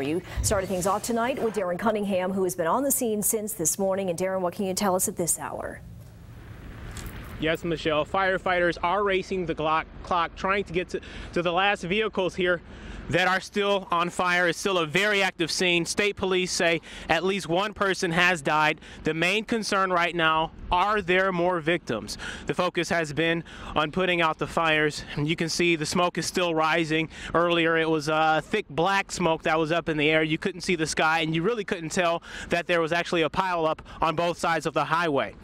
You started things off tonight with Darren Cunningham, who has been on the scene since this morning. And Darren, what can you tell us at this hour? Yes, Michelle, firefighters are racing the clock, trying to get to the last vehicles here that are still on fire. It's still a very active scene. State police say at least one person has died. The main concern right now, are there more victims? The focus has been on putting out the fires. And you can see the smoke is still rising. Earlier it was thick black smoke that was up in the air. You couldn't see the sky, and you really couldn't tell that there was actually a pileup on both sides of the highway.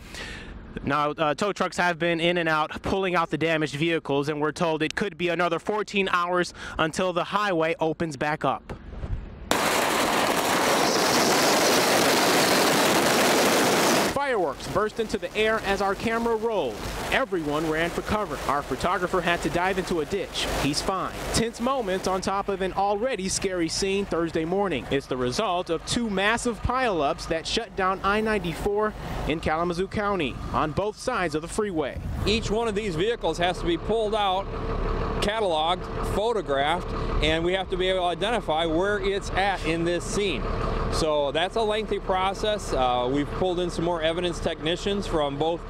Now, tow trucks have been in and out, pulling out the damaged vehicles, and we're told it could be another 14 hours until the highway opens back up. Fireworks burst into the air as our camera rolled. Everyone ran for cover. Our photographer had to dive into a ditch. He's fine. Tense moments on top of an already scary scene Thursday morning. It's the result of two massive pileups that shut down I94 in Kalamazoo County on both sides of the freeway. Each one of these vehicles has to be pulled out, cataloged, photographed, and we have to be able to identify where it's at in this scene. So that's a lengthy process. We've pulled in some more evidence technicians from both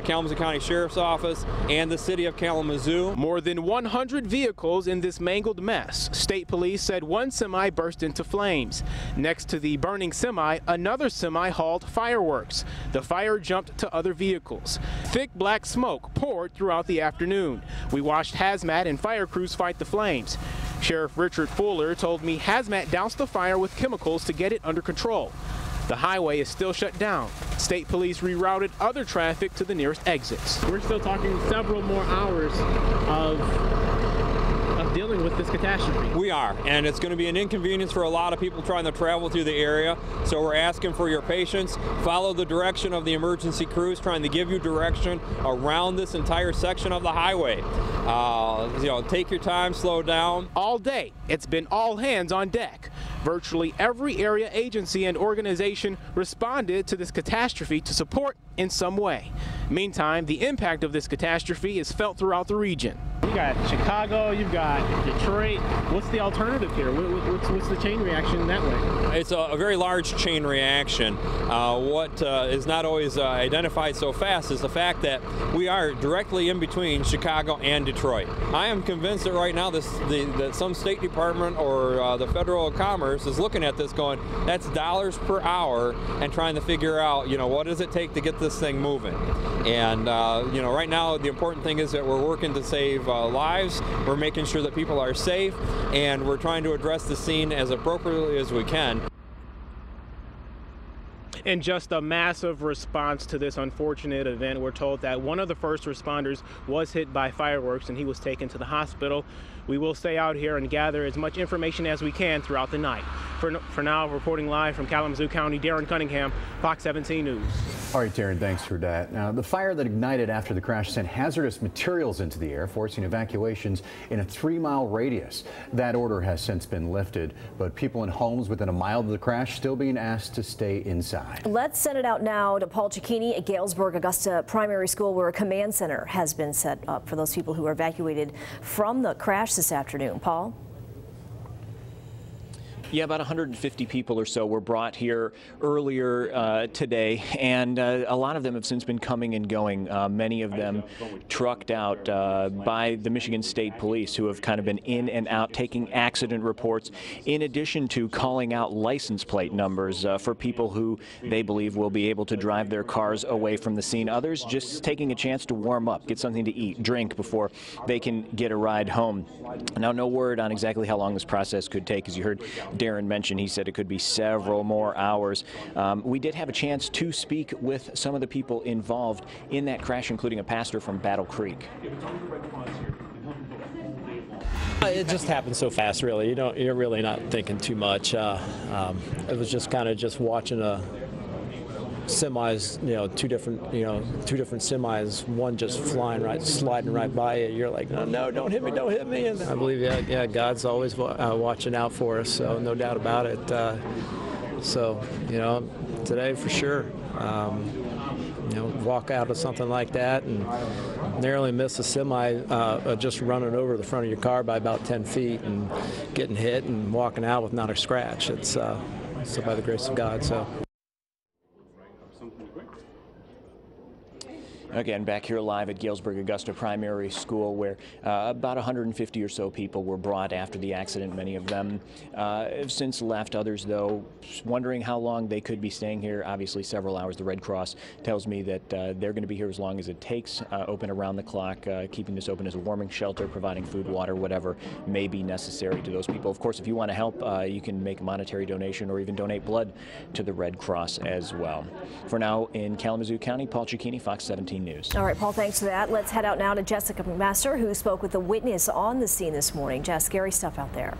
Kalamazoo County Sheriff's Office and the City of Kalamazoo. More than 100 vehicles in this mangled mess. State police said one semi burst into flames. Next to the burning semi, another semi hauled fireworks. The fire jumped to other vehicles. Thick black smoke poured throughout the afternoon. We watched hazmat and fire crews fight the flames. Sheriff Richard Fuller told me hazmat doused the fire with chemicals to get it under control. The highway is still shut down. State police rerouted other traffic to the nearest exits. We're still talking several more hours of dealing with this catastrophe. We are, and it's going to be an inconvenience for a lot of people trying to travel through the area. So we're asking for your patience. Follow the direction of the emergency crews trying to give you direction around this entire section of the highway. Take your time, slow down. All day, it's been all hands on deck. Virtually every area agency and organization responded to this catastrophe to support in some way. Meantime, the impact of this catastrophe is felt throughout the region. You got Chicago, you've got Detroit. What's the alternative here? What's the chain reaction that way? It's a very large chain reaction. What is not always identified so fast is the fact that we are directly in between Chicago and Detroit. I am convinced that right now that some State Department or the Federal Commerce is looking at this going, that's dollars per hour, and trying to figure out, what does it take to get this thing moving? And, right now the important thing is that we're working to save lives. We're making sure that people are safe, and we're trying to address the scene as appropriately as we can. In just a massive response to this unfortunate event, we're told that one of the first responders was hit by fireworks and he was taken to the hospital. We will stay out here and gather as much information as we can throughout the night. For now, reporting live from Kalamazoo County, Darren Cunningham, Fox 17 News. All right, Darren, thanks for that. Now, the fire that ignited after the crash sent hazardous materials into the air, forcing evacuations in a 3-mile radius. That order has since been lifted, but people in homes within a mile of the crash still being asked to stay inside. Let's send it out now to Paul Cicchini at Galesburg Augusta Primary School, where a command center has been set up for those people who were evacuated from the crash this afternoon. Paul? Yeah, about 150 people or so were brought here earlier today, and a lot of them have since been coming and going. Many of them trucked out by the Michigan State Police, who have kind of been in and out taking accident reports, in addition to calling out license plate numbers for people who they believe will be able to drive their cars away from the scene. Others just taking a chance to warm up, get something to eat, drink before they can get a ride home. Now, no word on exactly how long this process could take. As you heard Darren mentioned, he said it could be several more hours. We did have a chance to speak with some of the people involved in that crash, including a pastor from Battle Creek. It just happened so fast, really. You're really not thinking too much. It was just kind of just watching a semis, two different semis, one just sliding right by you. You're like, no, don't hit me. And I believe, yeah, God's always watching out for us, so no doubt about it. So, you know, today for sure. You know, walk out of something like that and narrowly miss a semi just running over the front of your car by about 10 feet and getting hit and walking out with not a scratch. It's so by the grace of God. So. Again, back here live at Galesburg Augusta Primary School, where about 150 or so people were brought after the accident. Many of them have since left. Others, though, wondering how long they could be staying here. Obviously, several hours. The Red Cross tells me that they're going to be here as long as it takes, open around the clock, keeping this open as a warming shelter, providing food, water, whatever may be necessary to those people. Of course, if you want to help, you can make a monetary donation or even donate blood to the Red Cross as well. For now, in Kalamazoo County, Paul Cicchini, Fox 17 News. All right, Paul, thanks for that. Let's head out now to Jessica McMaster, who spoke with the witness on the scene this morning. Jess, scary stuff out there.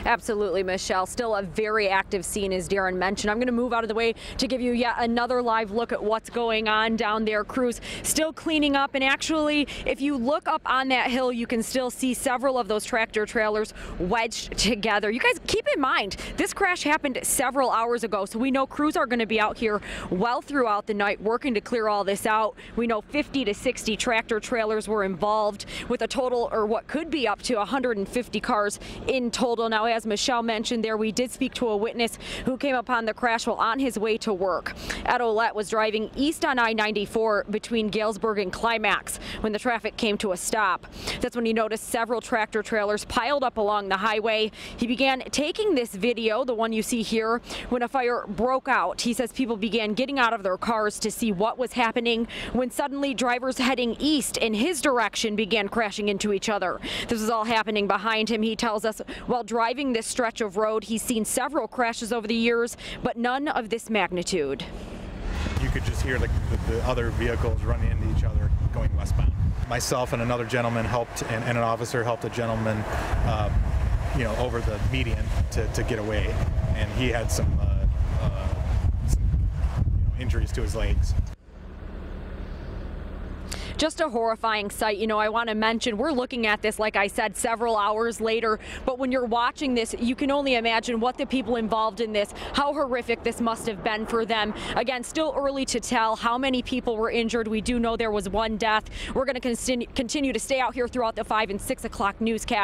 Absolutely, Michelle. Still a very active scene, as Darren mentioned. I'm going to move out of the way to give you yet another live look at what's going on down there. Crews still cleaning up, and actually, if you look up on that hill, you can still see several of those tractor trailers wedged together. You guys keep in mind, this crash happened several hours ago, so we know crews are going to be out here well throughout the night working to clear all this out. We know 50 to 60 tractor trailers were involved, with a total, or what could be up to 150 cars in total. Now, as Michelle mentioned there, we did speak to a witness who came upon the crash while on his way to work. Ed Olette was driving east on I94 between Galesburg and Climax when the traffic came to a stop. That's when he noticed several tractor trailers piled up along the highway. He began taking this video, the one you see here, when a fire broke out. He says people began getting out of their cars to see what was happening when suddenly drivers heading east in his direction began crashing into each other. This is all happening behind him. He tells us while driving this stretch of road, he's seen several crashes over the years, but none of this magnitude. You could just hear the other vehicles running into each other going westbound. Myself and another gentleman helped, and an officer helped a gentleman, you know, over the median to get away, and he had some injuries to his legs. Just a horrifying sight. You know, I want to mention we're looking at this, like I said, several hours later, but when you're watching this, you can only imagine what the people involved in this, how horrific this must have been for them. Again, still early to tell how many people were injured. We do know there was one death. We're going to continue to stay out here throughout the 5 and 6 o'clock newscast.